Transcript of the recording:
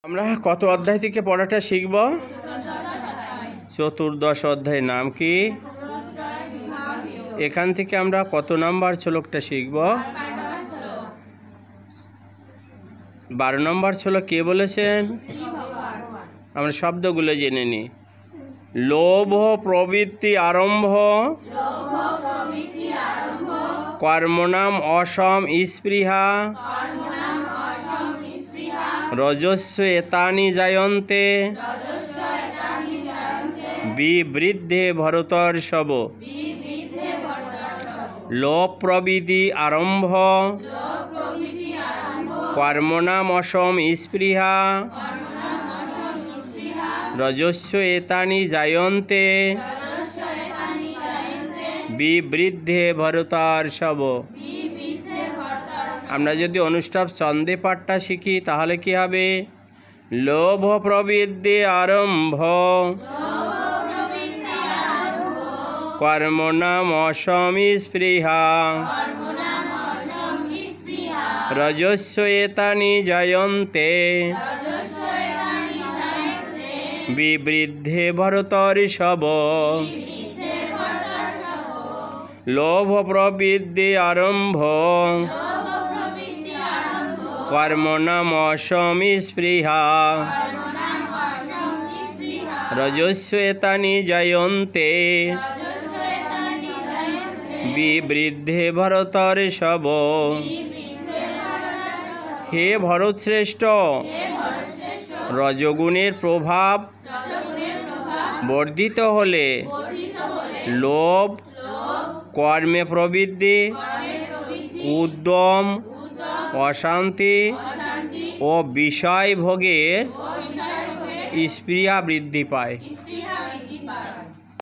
আমরা কত অধ্যায় থেকে পড়াটা শিখব? চতুর্দশ অধ্যায়ের নাম কি? এখান থেকে আমরা কত নাম্বার শ্লোকটা শিখব? 12 নম্বর শ্লোক কে বলেছেন? আমরা শব্দগুলো জেনে নিই। লোভ প্রবৃত্তি আরম্ভ কর্মণাম অসম স্পৃহা রজস্ব এতানি জায়ন্তে বিবৃদ্ধে ভরতর্ষভ। লোভ প্রবৃত্তি আরম্ভ কর্মণাম অসম স্পৃহা রজস্ব এতানি জায়ন্তে বিবৃদ্ধে ভরতর্ষভ। আমরা যদি অনুষ্টাপ ছন্দে পাঠটা শিখি তাহলে কি হবে? লোভ প্রবৃত্তি আরম্ভ কর্মণাম অসম স্পৃহা রজস্ব এতানি জায়ন্তে বিবৃদ্ধে ভরতর্ষভ। লোভ প্রবৃত্তি আরম্ভ কর্মণাম অসম স্পৃহা রজস্ব এতানি জায়ন্তে বিবৃদ্ধে ভরতর্ষভ। হে ভরতশ্রেষ্ঠ, রজগুণের প্রভাব বর্ধিত হলে লোভ, কর্মে প্রবৃত্তি, উদ্যম, অশান্তি ও বিষয় ভোগের স্পৃহা বৃদ্ধি পায়।